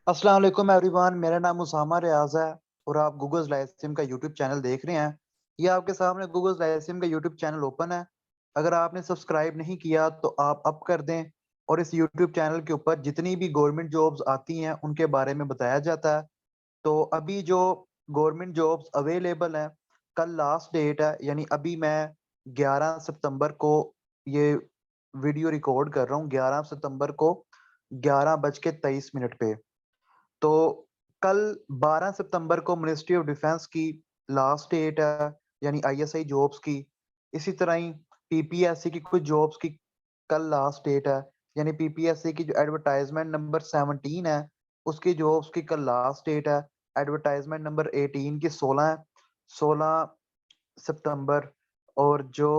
अस्सलाम वालेकुम एवरीवन। मेरा नाम उसामा रियाज है और आप गूगल लाइव स्ट्रीम का यूट्यूब चैनल देख रहे हैं। ये आपके सामने गूगल लाइव स्ट्रीम का यूट्यूब चैनल ओपन है। अगर आपने सब्सक्राइब नहीं किया तो आप अब कर दें। और इस यूट्यूब चैनल के ऊपर जितनी भी गवर्नमेंट जॉब्स आती हैं उनके बारे में बताया जाता है। तो अभी जो गवर्नमेंट जॉब्स अवेलेबल हैं, कल लास्ट डेट है, यानी अभी मैं 11 सितंबर को ये वीडियो रिकॉर्ड कर रहा हूँ। 11 सितंबर को 11:23 पे। तो कल 12 सितंबर को मिनिस्ट्री ऑफ डिफेंस की लास्ट डेट है, यानी आईएसआई जॉब्स की। इसी तरह ही पीपीएससी की कुछ जॉब्स की कल लास्ट डेट है, यानी पीपीएससी की जो एडवर्टाइजमेंट नंबर 17 है उसकी जॉब्स की कल लास्ट डेट है। एडवर्टाइजमेंट नंबर 18 की 16 है, 16 सितंबर। और जो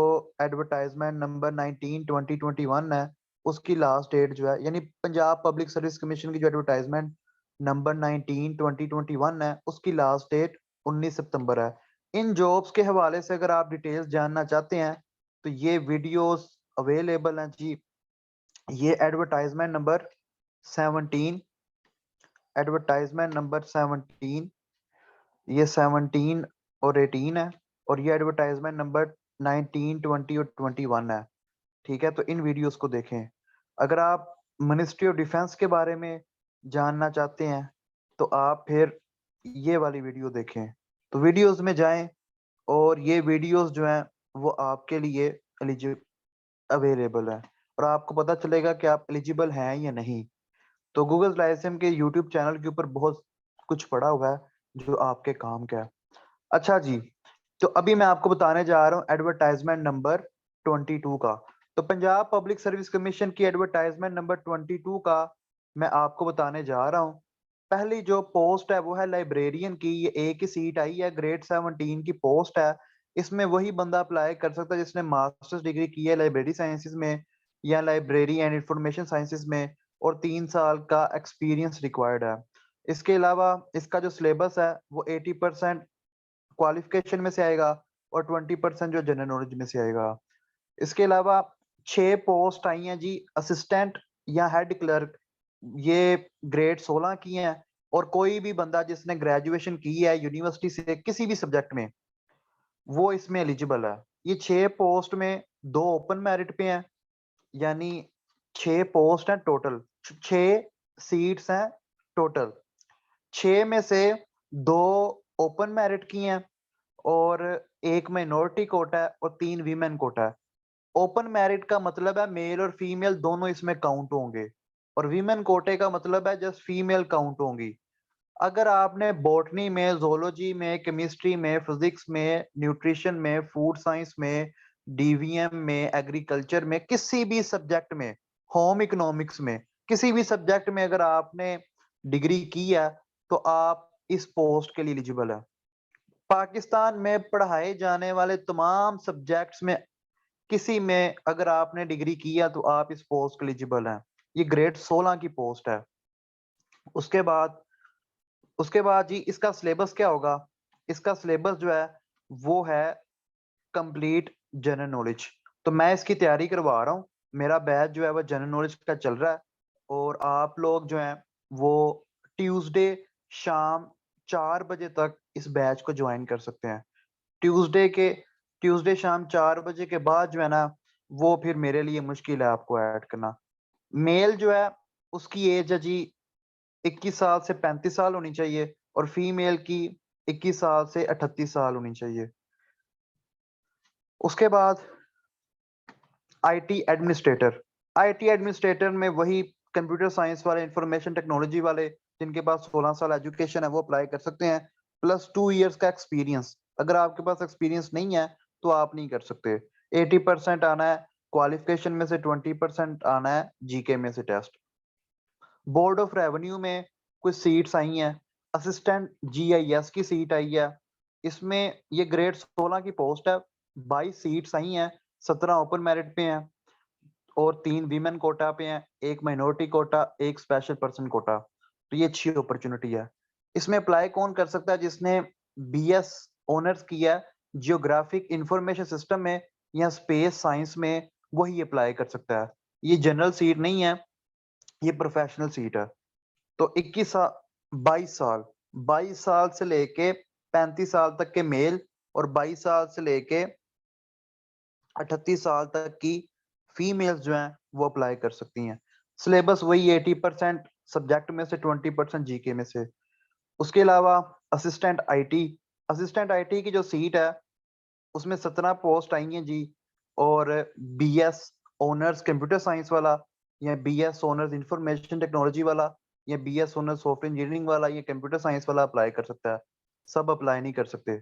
एडवर्टाइजमेंट नंबर 19 2021 है उसकी लास्ट डेट जो है, यानी पंजाब पब्लिक सर्विस कमीशन की जो एडवर्टाइजमेंट नंबर 19 2021 है उसकी लास्ट डेट 19 सितंबर है। इन जॉब्स के हवाले से अगर आप डिटेल्स जानना चाहते हैं तो ये वीडियोस अवेलेबल हैं जी। ये एडवर्टाइजमेंट नंबर 17, ये 17 और 18 है। और ये एडवर्टाइजमेंट नंबर 19 20 और 21 है। ठीक है, तो इन वीडियोस को देखें। अगर आप मिनिस्ट्री ऑफ डिफेंस के बारे में जानना चाहते हैं तो आप फिर ये वाली वीडियो देखें। तो वीडियोस में जाएं और ये वीडियोस जो हैं वो आपके लिए अवेलेबल है और आपको पता चलेगा कि आप एलिजिबल हैं या नहीं। तो गूगल लाइसेंस के यूट्यूब चैनल के ऊपर बहुत कुछ पड़ा हुआ है जो आपके काम का है। अच्छा जी, तो अभी मैं आपको बताने जा रहा हूँ एडवर्टाइजमेंट नंबर 22 का। तो पंजाब पब्लिक सर्विस कमीशन की एडवर्टाइजमेंट नंबर 22 का मैं आपको बताने जा रहा हूँ। पहली जो पोस्ट है वो है लाइब्रेरियन की। ये एक ही सीट आई है, ग्रेड 17 की पोस्ट है। इसमें वही बंदा अप्लाई कर सकता है जिसने मास्टर्स डिग्री की है लाइब्रेरी साइंसेज में या लाइब्रेरी एंड इंफॉर्मेशन साइंसेज में, और 3 साल का एक्सपीरियंस रिक्वायर्ड है। इसके अलावा इसका जो सिलेबस है वो 80% क्वालिफिकेशन में से आएगा और 20% जो जनरल नॉलेज में से आएगा। इसके अलावा 6 पोस्ट आई हैं जी, असिस्टेंट या हेड क्लर्क। ये ग्रेड 16 की हैं और कोई भी बंदा जिसने ग्रेजुएशन की है यूनिवर्सिटी से किसी भी सब्जेक्ट में वो इसमें एलिजिबल है। ये 6 पोस्ट में 2 ओपन मेरिट पे हैं, यानी 6 पोस्ट हैं टोटल। 6 सीट्स हैं टोटल। 6 में से 2 ओपन मेरिट की हैं और एक माइनॉरिटी कोटा है और 3 वीमेन कोटा है। ओपन मेरिट का मतलब है मेल और फीमेल दोनों इसमें काउंट होंगे, और वीमेन कोटे का मतलब है जस्ट फीमेल काउंट होंगी। अगर आपने बॉटनी में, जोलॉजी में, केमिस्ट्री में, फिजिक्स में, न्यूट्रिशन में, फूड साइंस में, डीवीएम में, एग्रीकल्चर में, किसी भी सब्जेक्ट में, होम इकोनॉमिक्स में, किसी भी सब्जेक्ट में अगर आपने डिग्री की है तो आप इस पोस्ट के लिए एलिजिबल है। पाकिस्तान में पढ़ाए जाने वाले तमाम सब्जेक्ट्स में किसी में अगर आपने डिग्री किया तो आप इस पोस्ट के एलिजिबल हैं। ये ग्रेड 16 की पोस्ट है। उसके बाद उसके बाद जी इसका सिलेबस क्या होगा? इसका सिलेबस जो है वो है कंप्लीट जनरल नॉलेज। तो मैं इसकी तैयारी करवा रहा हूँ। मेरा बैच जो है वो जनरल नॉलेज का चल रहा है और आप लोग जो हैं वो ट्यूसडे शाम 4 बजे तक इस बैच को ज्वाइन कर सकते हैं। ट्यूसडे के ट्यूसडे शाम 4 बजे के बाद जो है ना वो फिर मेरे लिए मुश्किल है आपको ऐड करना। मेल जो है उसकी एज है जी 21 साल से 35 साल होनी चाहिए और फीमेल की 21 साल से 38 साल होनी चाहिए। उसके बाद आईटी एडमिनिस्ट्रेटर में वही कंप्यूटर साइंस वाले, इंफॉर्मेशन टेक्नोलॉजी वाले जिनके पास 16 साल एजुकेशन है वो अप्लाई कर सकते हैं, प्लस 2 इयर्स का एक्सपीरियंस। अगर आपके पास एक्सपीरियंस नहीं है तो आप नहीं कर सकते। 80% आना है क्वालिफिकेशन में से, 20% आना है जीके में से टेस्ट। बोर्ड ऑफ रेवेन्यू में कुछ सीट्स आई हैं। असिस्टेंट जीआईएस की सीट आई है। इसमें ये ग्रेड 16 की पोस्ट है। 22 सीट्स आई हैं। 17 ओपन मेरिट पे हैं और 3 वीमेन कोटा पे हैं, एक माइनॉरिटी कोटा, एक स्पेशल पर्सन कोटा। तो ये अच्छी अपॉर्चुनिटी है। इसमें अप्लाई कौन कर सकता है? जिसने बीएस ऑनर्स किया है जियोग्राफिक इंफॉर्मेशन सिस्टम में या स्पेस साइंस में, वही अप्लाई कर सकता है। ये जनरल सीट नहीं है, ये प्रोफेशनल सीट है। तो 22 साल से लेके 35 साल तक के मेल और 22 साल से लेके 38 साल तक की फीमेल्स जो हैं वो अप्लाई कर सकती हैं। सिलेबस वही 80% सब्जेक्ट में से 20% जीके में से। उसके अलावा असिस्टेंट आईटी की जो सीट है उसमें 17 पोस्ट आई हैं जी। और बीएस ऑनर्स कंप्यूटर साइंस वाला, या बीएस ऑनर्स इंफॉर्मेशन टेक्नोलॉजी वाला, या बीएस ऑनर्स सॉफ्टवेयर इंजीनियरिंग वाला, या कंप्यूटर साइंस वाला अप्लाई कर सकता है। सब अप्लाई नहीं कर सकते।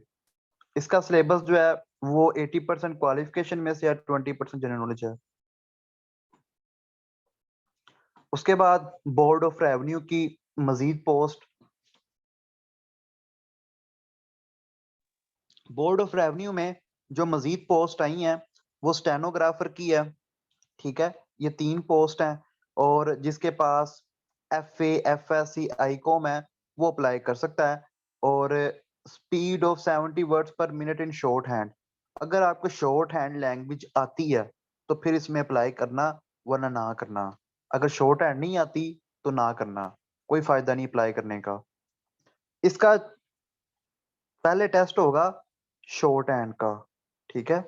इसका सिलेबस जो है वो 80% क्वालिफिकेशन में से 20% जनरल नॉलेज है। उसके बाद बोर्ड ऑफ रेवेन्यू की मजीद पोस्ट, बोर्ड ऑफ रेवेन्यू में जो मजीद पोस्ट आई हैं वो स्टेनोग्राफर की है। ठीक है, ये 3 पोस्ट हैं। और जिसके पास F F S C I com है वो अप्लाई कर सकता है। और speed of 70 words per minute in shorthand. अगर आपको शॉर्ट हैंड लैंग्वेज आती है तो फिर इसमें अप्लाई करना, वरना ना करना। अगर शॉर्ट हैंड नहीं आती तो ना करना, कोई फायदा नहीं अप्लाई करने का। इसका पहले टेस्ट होगा शॉर्ट हैंड का। ठीक है,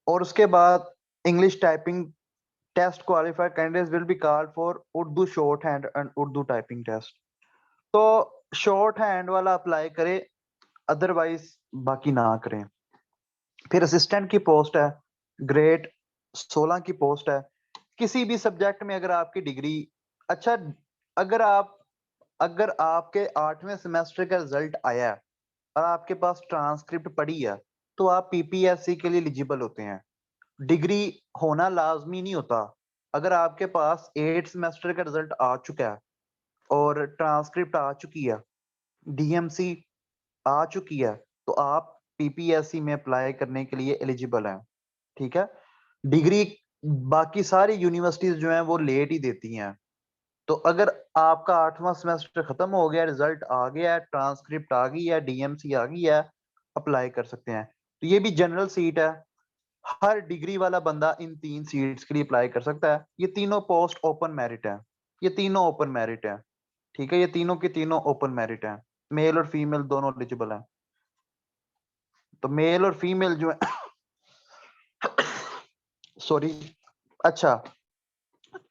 और उसके बाद English typing test qualified candidates will be called for Urdu shorthand and Urdu typing test. तो शॉर्ट हैंड वाला अप्लाई करे, अदरवाइज बाकी ना करें। फिर असिस्टेंट की पोस्ट है, ग्रेड 16 की पोस्ट है। किसी भी सब्जेक्ट में अगर आपकी डिग्री, अच्छा, अगर आप अगर आपके 8वें सेमेस्टर का रिजल्ट आया है और आपके पास ट्रांसक्रिप्ट पड़ी है तो आप पीपीएससी के लिए एलिजिबल होते हैं। डिग्री होना लाजमी नहीं होता। अगर आपके पास 8 सेमेस्टर का रिजल्ट आ चुका है और ट्रांसक्रिप्ट आ चुकी है, डीएमसी आ चुकी है, तो आप पीपीएससी में अप्लाई करने के लिए एलिजिबल हैं। ठीक है, डिग्री बाकी सारी यूनिवर्सिटीज जो हैं वो लेट ही देती हैं। तो अगर आपका 8वां सेमेस्टर खत्म हो गया, रिजल्ट आ गया है, ट्रांसक्रिप्ट आ गई है, डीएमसी आ गई है, अप्लाई कर सकते हैं। तो ये भी जनरल सीट है। हर डिग्री वाला बंदा इन 3 सीट्स के लिए अप्लाई कर सकता है। ये तीनों पोस्ट ओपन मेरिट है। ये तीनों ओपन मेरिट है। ठीक है, ये तीनों की तीनों ओपन मेरिट है। मेल और फीमेल दोनों एलिजिबल हैं। तो मेल और फीमेल जो है सॉरी, अच्छा,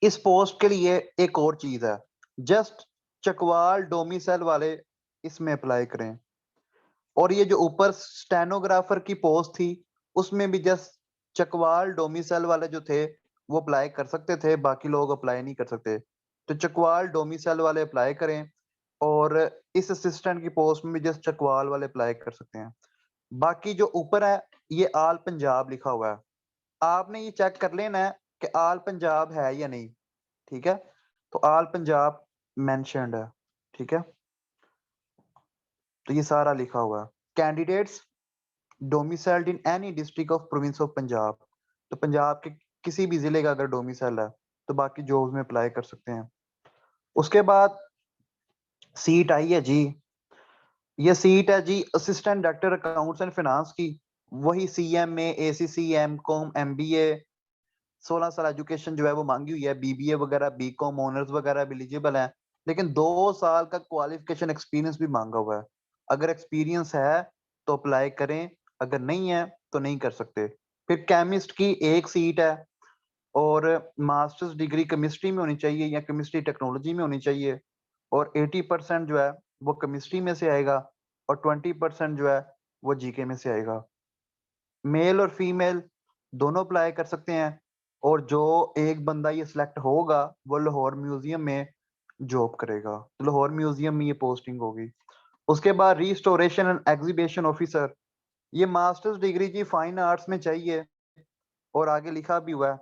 इस पोस्ट के लिए एक और चीज है, जस्ट चकवाल डोमिसाइल वाले इसमें अप्लाई करें। और ये जो ऊपर स्टेनोग्राफर की पोस्ट थी उसमें भी जस्ट चकवाल डोमिसाइल वाले जो थे वो अप्लाई कर सकते थे, बाकी लोग अप्लाई नहीं कर सकते। तो चकवाल डोमिसाइल वाले अप्लाई करें। और इस असिस्टेंट की पोस्ट में भी जस्ट चकवाल वाले अप्लाई कर सकते हैं। बाकी जो ऊपर है ये आल पंजाब लिखा हुआ है, आपने ये चेक कर लेना है कि आल पंजाब है या नहीं। ठीक है, तो आल पंजाब मेंशन्ड है। ठीक है, तो ये सारा लिखा हुआ है। Candidates domiciled in any district of province of Punjab. तो पंजाब के किसी भी जिले का अगर डोमिसाइल है तो बाकी जॉब्स में अप्लाई कर सकते हैं। उसके बाद सीट आई है जी, ये सीट है जी assistant director accounts and finance की। वही सीएमए, एसीसी, एमकॉम, एमबीए, 16 साल एजुकेशन जो है वो मांगी हुई है। बीबीए वगैरह, बीकॉम ऑनर्स वगैरह भी एलिजिबल है, लेकिन 2 साल का क्वालिफिकेशन एक्सपीरियंस भी मांगा हुआ है। अगर एक्सपीरियंस है तो अप्लाई करें, अगर नहीं है तो नहीं कर सकते। फिर केमिस्ट की एक सीट है, और मास्टर्स डिग्री केमिस्ट्री में होनी चाहिए या केमिस्ट्री टेक्नोलॉजी में होनी चाहिए। और 80% जो है वो केमिस्ट्री में से आएगा, और 20% जो है वो जीके में से आएगा। मेल और फीमेल दोनों अप्लाई कर सकते हैं। और जो एक बंदा ये सिलेक्ट होगा वो लाहौर म्यूजियम में जॉब करेगा, तो लाहौर म्यूजियम में ये पोस्टिंग होगी। उसके बाद रिस्टोरेशन एंड एग्जीबिशन ऑफिसर, ये मास्टर्स डिग्री जी फाइन आर्ट्स में चाहिए, और आगे लिखा भी हुआ है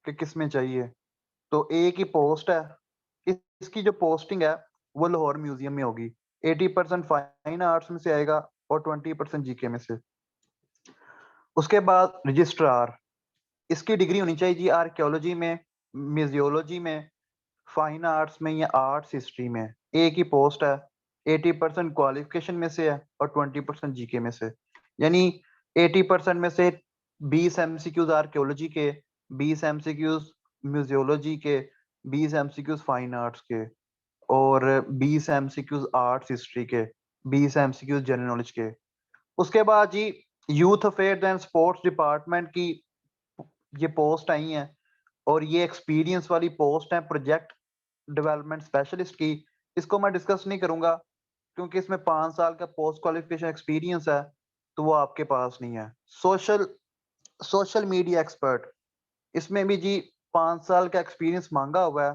कि किस में चाहिए। तो एक ही पोस्ट है। इसकी जो पोस्टिंग है वो लाहौर म्यूजियम में होगी। 80% फाइन आर्ट्स में से आएगा और 20% जीके में से। उसके बाद रजिस्ट्रार, इसकी डिग्री होनी चाहिए जी आर्कियोलॉजी में, म्यूजियोलॉजी में, फाइन आर्ट्स में या आर्ट्स हिस्ट्री में। एक ही पोस्ट है। 80% क्वालिफिकेशन में से है और 20% जीके में से। यानी 80% में से 20 एमसीक्यूज आर्कियोलॉजी के, 20 एमसीक्यूज म्यूजियोलॉजी के, 20 एमसीक्यूज फाइन आर्ट्स के। और 20 एमसीक्यूज आर्ट्स हिस्ट्री के, 20 एमसीक्यूज जनरल नॉलेज के। उसके बाद जी youth affair and sports department की ये पोस्ट आई हैं, और ये एक्सपीरियंस वाली पोस्ट है प्रोजेक्ट डेवलपमेंट स्पेशलिस्ट की। इसको मैं डिस्कस नहीं करूंगा क्योंकि इसमें 5 साल का पोस्ट क्वालिफिकेशन एक्सपीरियंस है, तो वो आपके पास नहीं है। सोशल सोशल मीडिया एक्सपर्ट, इसमें भी जी 5 साल का एक्सपीरियंस मांगा हुआ है,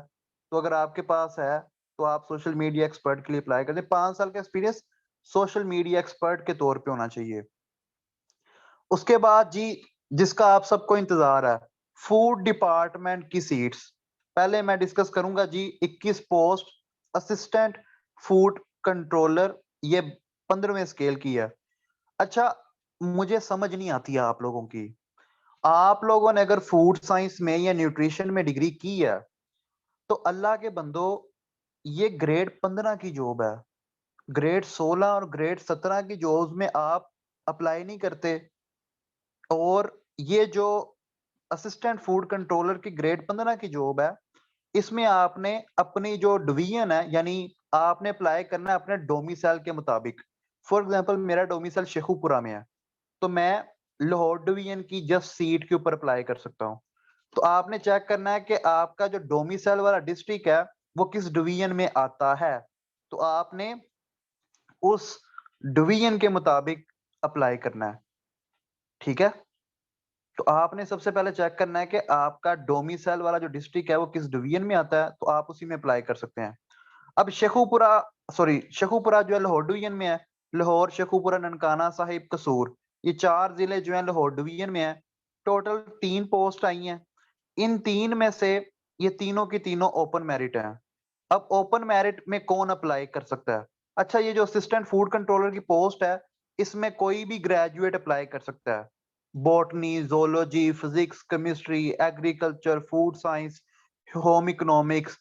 तो अगर आपके पास है तो आप सोशल मीडिया एक्सपर्ट के लिए अप्लाई कर दें। 5 साल का एक्सपीरियंस सोशल मीडिया एक्सपर्ट के तौर पे होना चाहिए। उसके बाद जी जिसका आप सबको इंतजार है, फूड डिपार्टमेंट की सीट्स। पहले मैं डिस्कस करूंगा जी 21 पोस्ट असिस्टेंट फूड कंट्रोलर, ये 15वें स्केल की है। अच्छा, मुझे समझ नहीं आती है आप लोगों की। आप लोगों ने अगर फूड साइंस में या न्यूट्रिशन में डिग्री की है तो अल्लाह के बंदो, ये ग्रेड 15 की जॉब है। ग्रेड 16 और ग्रेड 17 की जॉब्स में आप अप्लाई नहीं करते। और ये जो असिस्टेंट फूड कंट्रोलर की ग्रेड 15 की जॉब है, इसमें आपने अपनी जो डिवीजन है, यानी आपने अप्लाई करना है अपने डोमिसाइल के मुताबिक। फॉर एग्जांपल मेरा डोमिसाइल शेखुपुरा में है, तो मैं लाहौर डिवीजन की जस्ट सीट के ऊपर अप्लाई कर सकता हूँ। तो आपने चेक करना है कि आपका जो डोमिसाइल वाला डिस्ट्रिक्ट है वो किस डिवीजन में आता है, तो आपने उस डिवीजन के मुताबिक अप्लाई करना है। ठीक है, तो आपने सबसे पहले चेक करना है कि आपका डोमिसाइल वाला जो डिस्ट्रिक्ट है वो किस डिवीजन में आता है, तो आप उसी में अप्लाई कर सकते हैं। अब शेखुपुरा जो है लाहौर डिवीजन में है। लाहौर, शेखुपुरा, ननकाना साहिब, कसूर, ये 4 जिले जो है लाहौर डिवीजन में है। टोटल 3 पोस्ट आई हैं। इन 3 में से ये तीनों की तीनों ओपन मेरिट हैं। अब ओपन मेरिट में कौन अप्लाई कर सकता है? अच्छा, ये जो असिस्टेंट फूड कंट्रोलर की पोस्ट है, इसमें कोई भी ग्रेजुएट अप्लाई कर सकता है। Botany, zoology, physics, chemistry, agriculture, food science, home economics,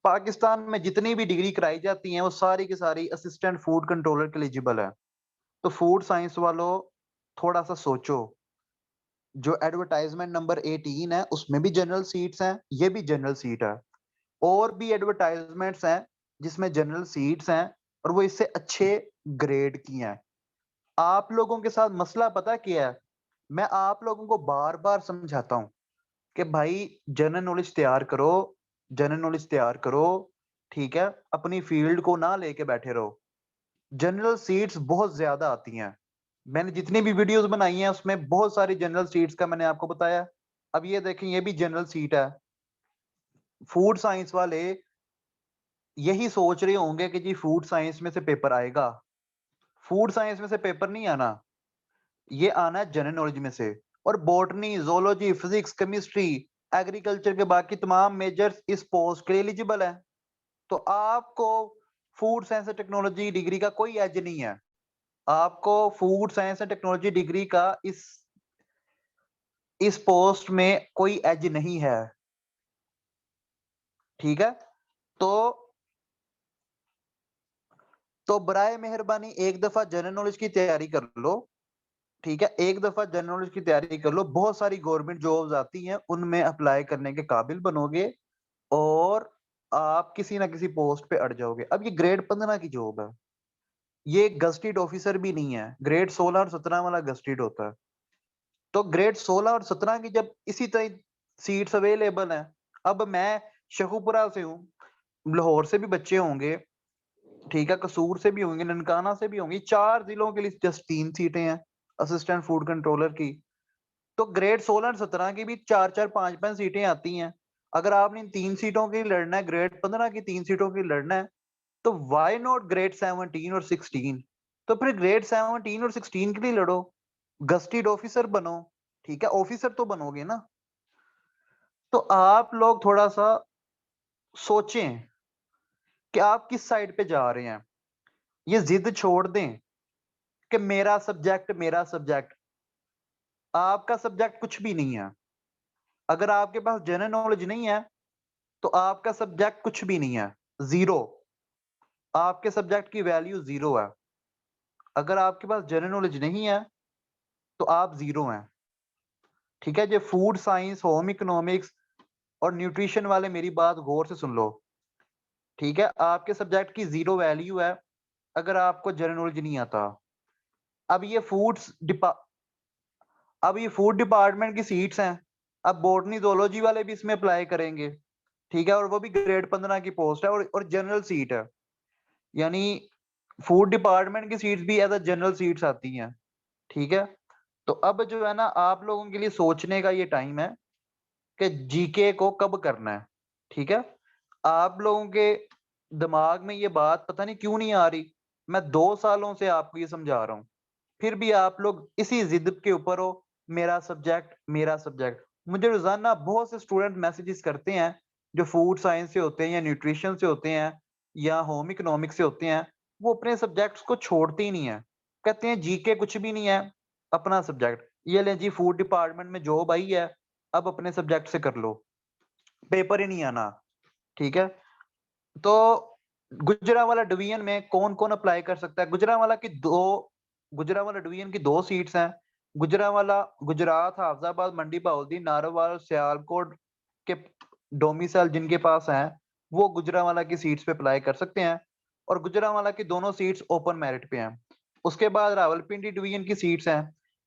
Pakistan में जितनी भी डिग्री कराई जाती हैं वो सारी की सारी असिस्टेंट फूड कंट्रोलर के एलिजिबल है। तो फूड साइंस वालों, थोड़ा सा सोचो। जो एडवर्टाइजमेंट नंबर 18 है उसमें भी जनरल सीट्स हैं, ये भी जनरल सीट है। और भी एडवर्टाइजमेंट्स हैं जिसमें जनरल सीट्स हैं और वो इससे अच्छे ग्रेड की हैं। आप लोगों के साथ मसला पता क्या है? मैं आप लोगों को बार बार समझाता हूँ कि भाई जनरल नॉलेज तैयार करो, जनरल नॉलेज तैयार करो। ठीक है, अपनी फील्ड को ना लेके बैठे रहो। जनरल सीट्स बहुत ज्यादा आती हैं। मैंने जितनी भी वीडियोस बनाई हैं उसमें बहुत सारी जनरल सीट्स का मैंने आपको बताया। अब ये देखें, ये भी जनरल सीट है। फूड साइंस वाले यही सोच रहे होंगे कि जी फूड साइंस में से पेपर आएगा। फूड साइंस में से पेपर नहीं आना, ये आना है जनरल नॉलेज में से। और botany, zoology, physics, chemistry, agriculture के बाकी तमाम मेजर्स इस पोस्ट के लिए एलिजिबल है। तो आपको food science and technology degree का कोई एज नहीं है। आपको food science and technology degree का इस पोस्ट में कोई एज नहीं है। ठीक है, तो बराए मेहरबानी एक दफा जनरल नॉलेज की तैयारी कर लो। ठीक है, एक दफा जनरल नॉलेज की तैयारी कर लो, बहुत सारी गवर्नमेंट जॉब्स आती हैं, उनमें अप्लाई करने के काबिल बनोगे और आप किसी ना किसी पोस्ट पे अड़ जाओगे। अब ये ग्रेड 15 की जॉब है, ये गस्टेड ऑफिसर भी नहीं है। ग्रेड 16 और 17 वाला गस्टेड होता है। तो ग्रेड 16 और 17 की जब इसी तरह सीट्स अवेलेबल हैं, अब मैं शेखुपुरा से हूँ, लाहौर से भी बच्चे होंगे, ठीक है, कसूर से भी होंगे, ननकाना से भी होंगे। 4 जिलों के लिए जस्ट 3 सीटें हैं असिस्टेंट फूड कंट्रोलर की। तो ग्रेड 16 और 17 की भी 4-4, 5-5 सीटें आती हैं। अगर आपने इन 3 सीटों के लिए लड़ना है, ग्रेड 15 की 3 सीटों के लिए लड़ना है, तो व्हाई नॉट ग्रेड 17 और 16? तो फिर ग्रेड 17 और 16 के लिए लड़ो, गस्टेड ऑफिसर बनो। ठीक है, ऑफिसर तो बनोगे ना। तो आप लोग थोड़ा सा सोचें कि आप किस साइड पे जा रहे हैं। ये जिद छोड़ दें कि मेरा सब्जेक्ट, मेरा सब्जेक्ट। आपका सब्जेक्ट कुछ भी नहीं है। अगर आपके पास जनरल नॉलेज नहीं है तो आपका सब्जेक्ट कुछ भी नहीं है, जीरो। आपके सब्जेक्ट की वैल्यू जीरो है। अगर आपके पास जनरल नॉलेज नहीं है तो आप जीरो हैं। ठीक है, जो फूड साइंस, होम इकोनॉमिक्स और न्यूट्रिशन वाले मेरी बात गौर से सुन लो। ठीक है, आपके सब्जेक्ट की 0 वैल्यू है अगर आपको जनरल नॉलेज नहीं आता। अब ये फूड डिपार्टमेंट की सीट्स हैं। अब बॉटनी ज़ूलॉजी वाले भी इसमें अप्लाई करेंगे, ठीक है, और वो भी ग्रेड 15 की पोस्ट है और जनरल सीट है। यानी फूड डिपार्टमेंट की सीट्स भी एज अ जनरल सीट्स आती हैं, ठीक है। तो अब जो है ना, आप लोगों के लिए सोचने का ये टाइम है कि जीके को कब करना है, ठीक है। आप लोगों के दिमाग में ये बात पता नहीं क्यों नहीं आ रही। मैं 2 सालों से आपको ये समझा रहा हूँ, फिर भी आप लोग इसी जिद के ऊपर हो, मेरा सब्जेक्ट मेरा सब्जेक्ट। मुझे रोजाना बहुत से स्टूडेंट मैसेजेस करते हैं जो फूड साइंस से होते हैं या न्यूट्रिशन से होते हैं या होम इकोनॉमिक्स से होते हैं। वो अपने सब्जेक्ट्स को छोड़ते ही नहीं है, कहते हैं जीके कुछ भी नहीं है, अपना सब्जेक्ट ये लें जी, फूड डिपार्टमेंट में जॉब आई है, अब अपने सब्जेक्ट से कर लो, पेपर ही नहीं आना, ठीक है। तो गुजरांवाला डिवीजन में कौन कौन अप्लाई कर सकता है? गुजरांवाला डिवीजन की 2 सीट्स हैं। गुजरांवाला गुजरात, हाफजाबाद, मंडी बहाउद्दीन, नारोवाल, सियालकोट के डोमिसाइल जिनके पास हैं, वो गुजरांवाला की सीट्स पे अप्लाई कर सकते हैं और गुजरांवाला की दोनों सीट्स ओपन मेरिट पे हैं। उसके बाद रावलपिंडी डिवीजन की सीट्स हैं।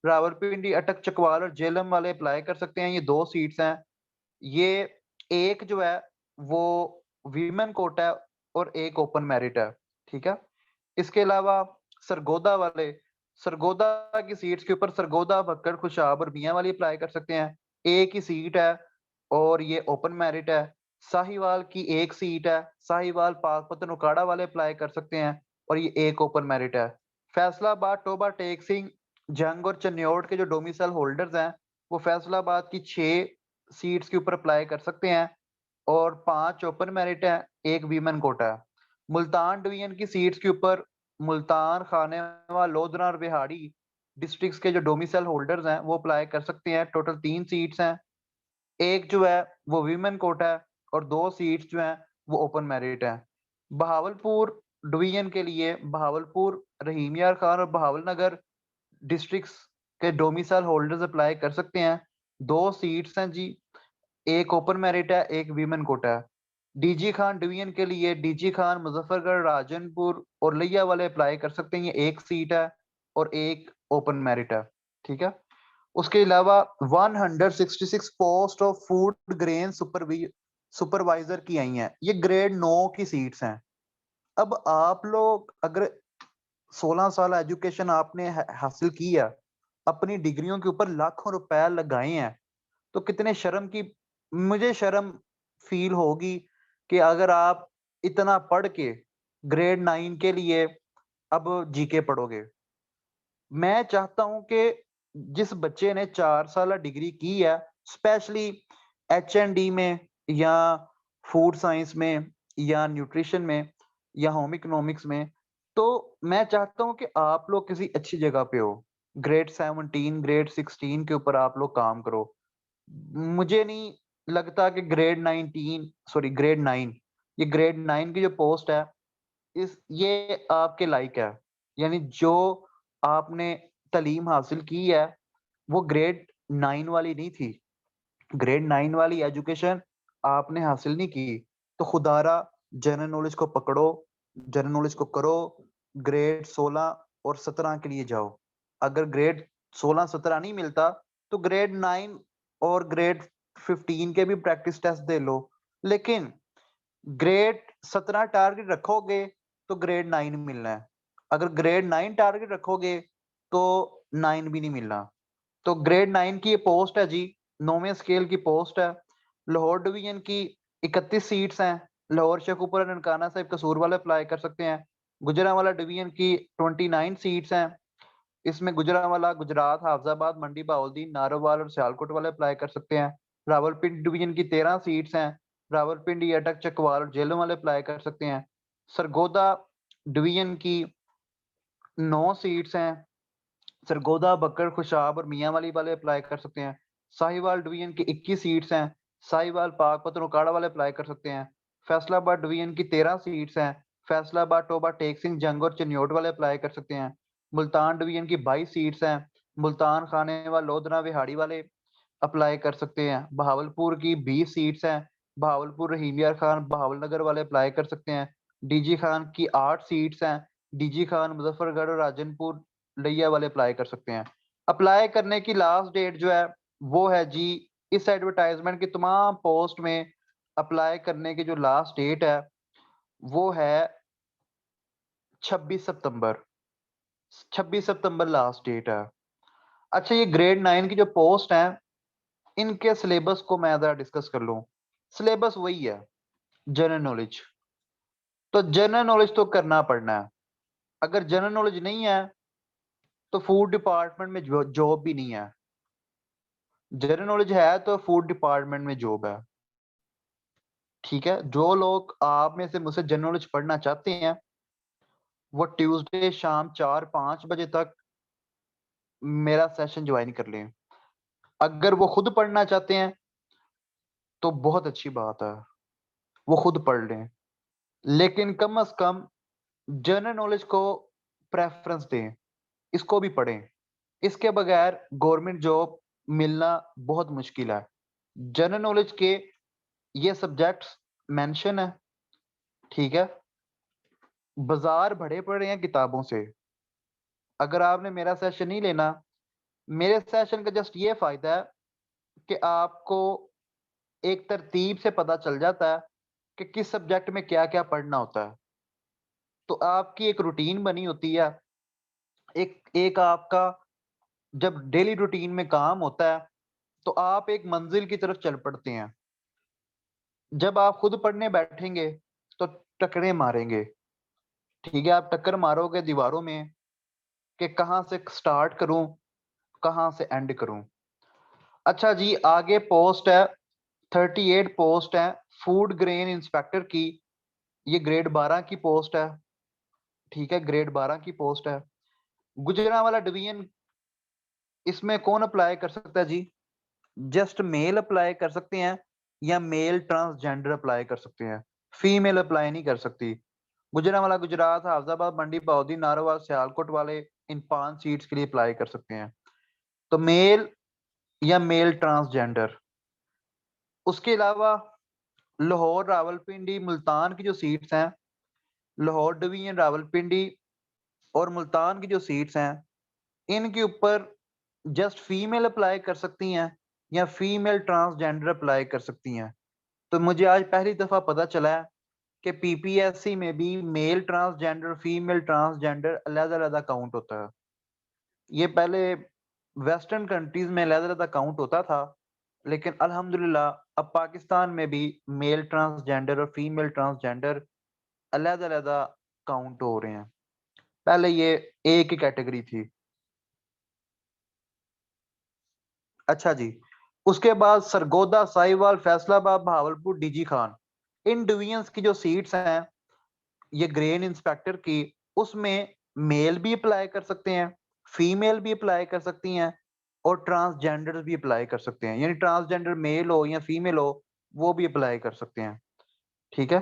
रावलपिंडी, अटक, चकवाल और झेलम वाले अप्लाई कर सकते हैं, ये 2 सीट्स हैं। ये एक जो है वो वीमेन कोटा है और एक ओपन मेरिट है, ठीक है। इसके अलावा सरगोदा वाले, सरगोदा की सीट्स के ऊपर सरगोदा, भक्कड़, खुशाब और मियां वाली अप्लाई कर सकते हैं, एक ही सीट है और ये ओपन मेरिट है। साहिवाल की एक सीट है, साहिवाल, पाकपतन, उकाड़ा वाले अप्लाई कर सकते हैं और ये एक ओपन मेरिट है। फैसलाबाद, टोबा, टेक सिंह, जंग और चन्योट के जो डोमिसाइल होल्डर्स हैं, वो फैसलाबाद की 6 सीट्स के ऊपर अप्लाई कर सकते हैं और 5 ओपन मेरिट है, एक वीमेन कोटा है। मुल्तान डिवीजन की सीट्स के ऊपर मुल्तान, खानेवा, लोधरा और बिहाड़ी डिस्ट्रिक्ट्स के जो डोमिसाइल होल्डर्स हैं वो अप्लाई कर सकते हैं। टोटल 3 सीट्स हैं, एक जो है वो वीमेन कोटा है और 2 सीट्स जो हैं वो ओपन मेरिट है। बहावलपुर डिवीजन के लिए बहावलपुर, रहीम यार खान और बहावल नगर डिस्ट्रिक्ट्स के डोमिसाइल होल्डर्स अप्लाई कर सकते हैं। 2 सीट्स हैं जी, एक ओपन मेरिट है, एक वीमेन कोटा है। डीजी खान डिवीजन के लिए डीजी खान, मुजफ्फरगढ़, राजनपुर और लिया वाले अप्लाई कर सकते हैं, ये एक सीट है और एक ओपन मेरिट है, ठीक है। उसके अलावा 166 post of food grain supervisor की आई हैं, ये ग्रेड 9 की सीट्स हैं। अब आप लोग अगर 16 साल एजुकेशन आपने हासिल की है, अपनी डिग्रियों के ऊपर लाखों रुपए लगाए हैं, तो कितने शर्म की, मुझे शर्म फील होगी कि अगर आप इतना पढ़ के ग्रेड 9 के लिए अब जीके पढ़ोगे। मैं चाहता हूं कि जिस बच्चे ने 4 साल डिग्री की है, स्पेशली एचएनडी में या फूड साइंस में या न्यूट्रिशन में या होम इकोनॉमिक्स में, तो मैं चाहता हूं कि आप लोग किसी अच्छी जगह पे हो, ग्रेड 17, ग्रेड 16 के ऊपर आप लोग काम करो। मुझे नहीं लगता कि ग्रेड 9, ये ग्रेड 9 की जो पोस्ट है, इस ये आपके लायक है। यानी जो आपने तालीम हासिल की है वो ग्रेड 9 वाली नहीं थी। ग्रेड 9 वाली एजुकेशन आपने हासिल नहीं की, तो खुदारा जनरल नॉलेज को पकड़ो, जनरल नॉलेज को करो, ग्रेड 16 और 17 के लिए जाओ। अगर ग्रेड 16-17 नहीं मिलता तो ग्रेड 9 और ग्रेड 15 के भी प्रैक्टिस टेस्ट दे लो, लेकिन ग्रेड 17 टारगेट रखोगे तो ग्रेड 9 मिलना है। अगर ग्रेड 9 टारगेट रखोगे तो 9 भी नहीं मिलना। तो ग्रेड 9 की ये पोस्ट है जी, 9वें स्केल की पोस्ट है। लाहौर डिवीजन की 31 सीट्स हैं। लाहौर, शेखुपुरा, ननकाना साहिब, कसूर वाले अप्लाई कर सकते हैं। गुजरांवाला डिवीजन की 29 सीट्स हैं। इसमें गुजरांवाला, गुजरात, हाफजाबाद, मंडी बहाउद्दीन, नारोवाल और सियालकोट वाले अप्लाई कर सकते हैं। रावलपिंडी डिवीजन की 13 सीट्स हैं। रावलपिंडी, अटक, चकवाल और झेलम वाले अप्लाई कर सकते हैं। सरगोदा डिवीजन की 9 सीट्स हैं। सरगोदा, बक्कड़, खुशाब और मियांवाली वाले अप्लाई कर सकते हैं। साहिवाल डिवीजन की 21 सीट्स हैं। साहिवाल, पाकपतन, उकाड़ा वाले अप्लाई कर सकते हैं। फैसलाबाद डिवीजन की 13 सीट्स हैं। फैसलाबाद, टोबा, टेक सिंह, जंग और चन्योट वाले अप्लाई कर सकते हैं। मुल्तान डिवीजन की 22 सीट्स हैं। मुल्तान, खानेवा, लोधरा, विहाड़ी वाले अप्लाई कर सकते हैं। बहावलपुर की 20 सीट्स हैं। भावलपुर रहीम यार खान भावलनगर वाले अप्लाई कर सकते हैं। डीजी खान की 8 सीट्स हैं। डीजी खान मुजफ्फरगढ़ और राजनपुर लिया वाले अप्लाई कर सकते हैं। अप्लाई करने की लास्ट डेट जो है वो है जी, इस एडवर्टाइजमेंट की तमाम पोस्ट में अप्लाई करने की जो लास्ट डेट है वो है 26 सितंबर। 26 सितंबर लास्ट डेट है। अच्छा, ये ग्रेड 9 की जो पोस्ट है इनके सिलेबस को मैं जरा डिस्कस कर लूं। सिलेबस वही है, जनरल नॉलेज। तो जनरल नॉलेज तो करना पड़ना है। अगर जनरल नॉलेज नहीं है तो फूड डिपार्टमेंट में जॉब भी नहीं है। जनरल नॉलेज है तो फूड डिपार्टमेंट में जॉब है। ठीक है, जो लोग आप में से मुझसे जनरल नॉलेज पढ़ना चाहते हैं वो ट्यूसडे शाम 4-5 बजे तक मेरा सेशन ज्वाइन कर लें। अगर वो खुद पढ़ना चाहते हैं तो बहुत अच्छी बात है, वो खुद पढ़ लें, लेकिन कम से कम जनरल नॉलेज को प्रेफरेंस दें, इसको भी पढ़ें। इसके बगैर गवर्नमेंट जॉब मिलना बहुत मुश्किल है। जनरल नॉलेज के ये सब्जेक्ट्स मेंशन है, ठीक है। बाजार भरे पड़े हैं किताबों से। अगर आपने मेरा सेशन नहीं लेना, मेरे सेशन का जस्ट ये फायदा है कि आपको एक तरतीब से पता चल जाता है कि किस सब्जेक्ट में क्या क्या पढ़ना होता है। तो आपकी एक रूटीन बनी होती है। एक एक आपका जब डेली रूटीन में काम होता है तो आप एक मंजिल की तरफ चल पड़ते हैं। जब आप खुद पढ़ने बैठेंगे तो टकरे मारेंगे। ठीक है, आप टक्कर मारोगे दीवारों में कि कहाँ से स्टार्ट करूं, कहाँ से एंड करूं। अच्छा जी, आगे पोस्ट है 38 पोस्ट है फूड ग्रेन इंस्पेक्टर की। ये ग्रेड 12 की पोस्ट है। ठीक है, ग्रेड 12 की पोस्ट है। गुजरांवाला डिवीजन, इसमें कौन अप्लाई कर सकता है जी? जस्ट मेल अप्लाई कर सकते हैं या मेल ट्रांसजेंडर अप्लाई कर सकते हैं। फीमेल अप्लाई नहीं कर सकती। गुजरांवाला गुजरात, हाफजाबाद, मंडी, बहादुरी, नारोवाल, सियालकोट वाले इन 5 सीट्स के लिए अप्लाई कर सकते हैं। तो मेल या मेल ट्रांसजेंडर। उसके अलावा लाहौर, रावलपिंडी, मुल्तान की जो सीट्स हैं, लाहौर डिवीजन, रावलपिंडी और मुल्तान की जो सीट्स हैं, इनके ऊपर जस्ट फीमेल अप्लाई कर सकती हैं या फीमेल ट्रांसजेंडर अप्लाई कर सकती हैं। तो मुझे आज पहली दफा पता चला है कि पीपीएससी में भी मेल ट्रांसजेंडर फीमेल ट्रांसजेंडर अलग-अलग काउंट होता है। ये पहले वेस्टर्न कंट्रीज में अलग-अलग काउंट होता था, लेकिन अल्हम्दुलिल्लाह अब पाकिस्तान में भी मेल ट्रांसजेंडर और फीमेल ट्रांसजेंडर अलग-अलग काउंट हो रहे हैं। पहले ये एक ही कैटेगरी थी। अच्छा जी, उसके बाद सरगोदा, साहिवाल, फैसलाबाद, भावलपुर, डीजी खान, इन डिवीजन्स की जो सीट्स हैं ये ग्रेन इंस्पेक्टर की, उसमें मेल भी अप्लाई कर सकते हैं, फीमेल भी अप्लाई कर सकती हैं और ट्रांसजेंडर भी अप्लाई कर सकते हैं। यानी ट्रांसजेंडर मेल हो या फीमेल हो वो भी अप्लाई कर सकते हैं। ठीक है,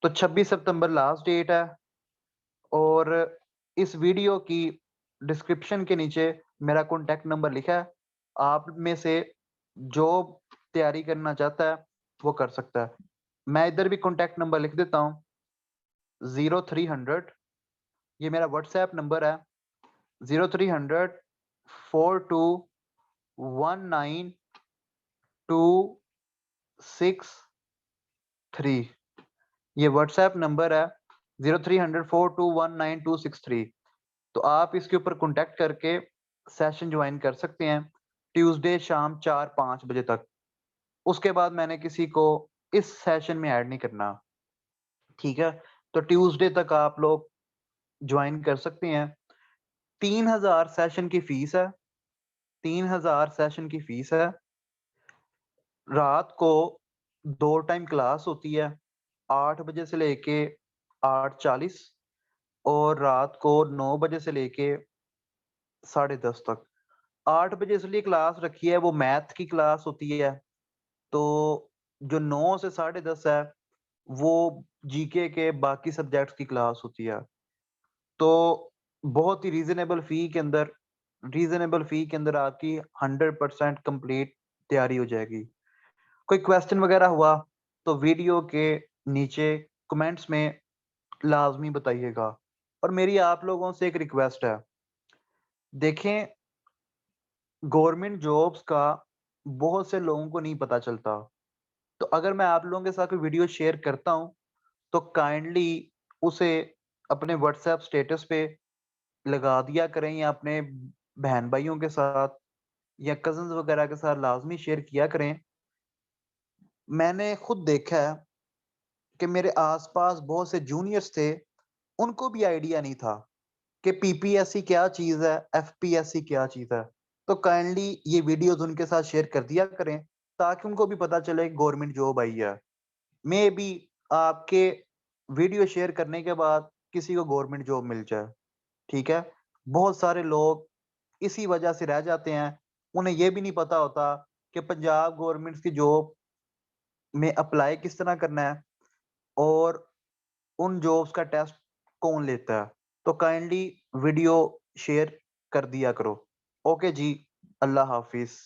तो 26 सितंबर लास्ट डेट है। और इस वीडियो की डिस्क्रिप्शन के नीचे मेरा कॉन्टेक्ट नंबर लिखा है। आप में से जो तैयारी करना चाहता है वो कर सकता है। मैं इधर भी कॉन्टेक्ट नंबर लिख देता हूँ, 0300, ये मेरा व्हाट्सएप नंबर है, 0300 4219 263। ये व्हाट्सएप नंबर है 0300 4219 263। तो आप इसके ऊपर कॉन्टेक्ट करके सेशन ज्वाइन कर सकते हैं ट्यूसडे शाम 4-5 बजे तक। उसके बाद मैंने किसी को इस सेशन में ऐड नहीं करना। ठीक है, तो ट्यूसडे तक आप लोग ज्वाइन कर सकते हैं। 3000 सेशन की फीस है। 3000 सेशन की फीस है। रात को 2 टाइम क्लास होती है, 8 बजे से लेके 8:40 और रात को 9 बजे से लेके 10:30 तक। 8 बजे इसलिए क्लास रखी है, वो मैथ की क्लास होती है। तो जो 9 से 10:30 है वो जीके के बाकी सब्जेक्ट्स की क्लास होती है। तो बहुत ही रीजनेबल फी के अंदर आपकी 100% कंप्लीट तैयारी हो जाएगी। कोई क्वेश्चन वगैरह हुआ तो वीडियो के नीचे कमेंट्स में लाज़मी बताइएगा। और मेरी आप लोगों से एक रिक्वेस्ट है, देखें गवर्नमेंट जॉब्स का बहुत से लोगों को नहीं पता चलता। तो अगर मैं आप लोगों के साथ कोई वीडियो शेयर करता हूँ, तो काइंडली उसे अपने व्हाट्सएप स्टेटस पे लगा दिया करें या अपने बहन-भाइयों के साथ या कज़िन्स वगैरह के साथ लाज़मी शेयर किया करें। मैंने खुद देखा है कि मेरे आस-पास बहुत से जूनियर्स थे, उनको भी आइडिया नहीं था कि पीपीएससी क्या चीज़ है, एफपीएससी क्या चीज़ है। तो काइंडली ये वीडियोज़ उनके साथ शेयर कर दिया करें, ताकि उनको भी पता चले गवर्नमेंट जॉब आई है। मेबी आपके वीडियो शेयर करने के बाद किसी को गवर्नमेंट जॉब मिल जाए, ठीक है? बहुत सारे लोग इसी वजह से रह जाते हैं, उन्हें ये भी नहीं पता होता कि पंजाब गवर्नमेंट की जॉब में अप्लाई किस तरह करना है और उन जॉब्स का टेस्ट कौन लेता है। तो काइंडली वीडियो शेयर कर दिया करो। ओके जी, अल्लाह हाफ़िज़।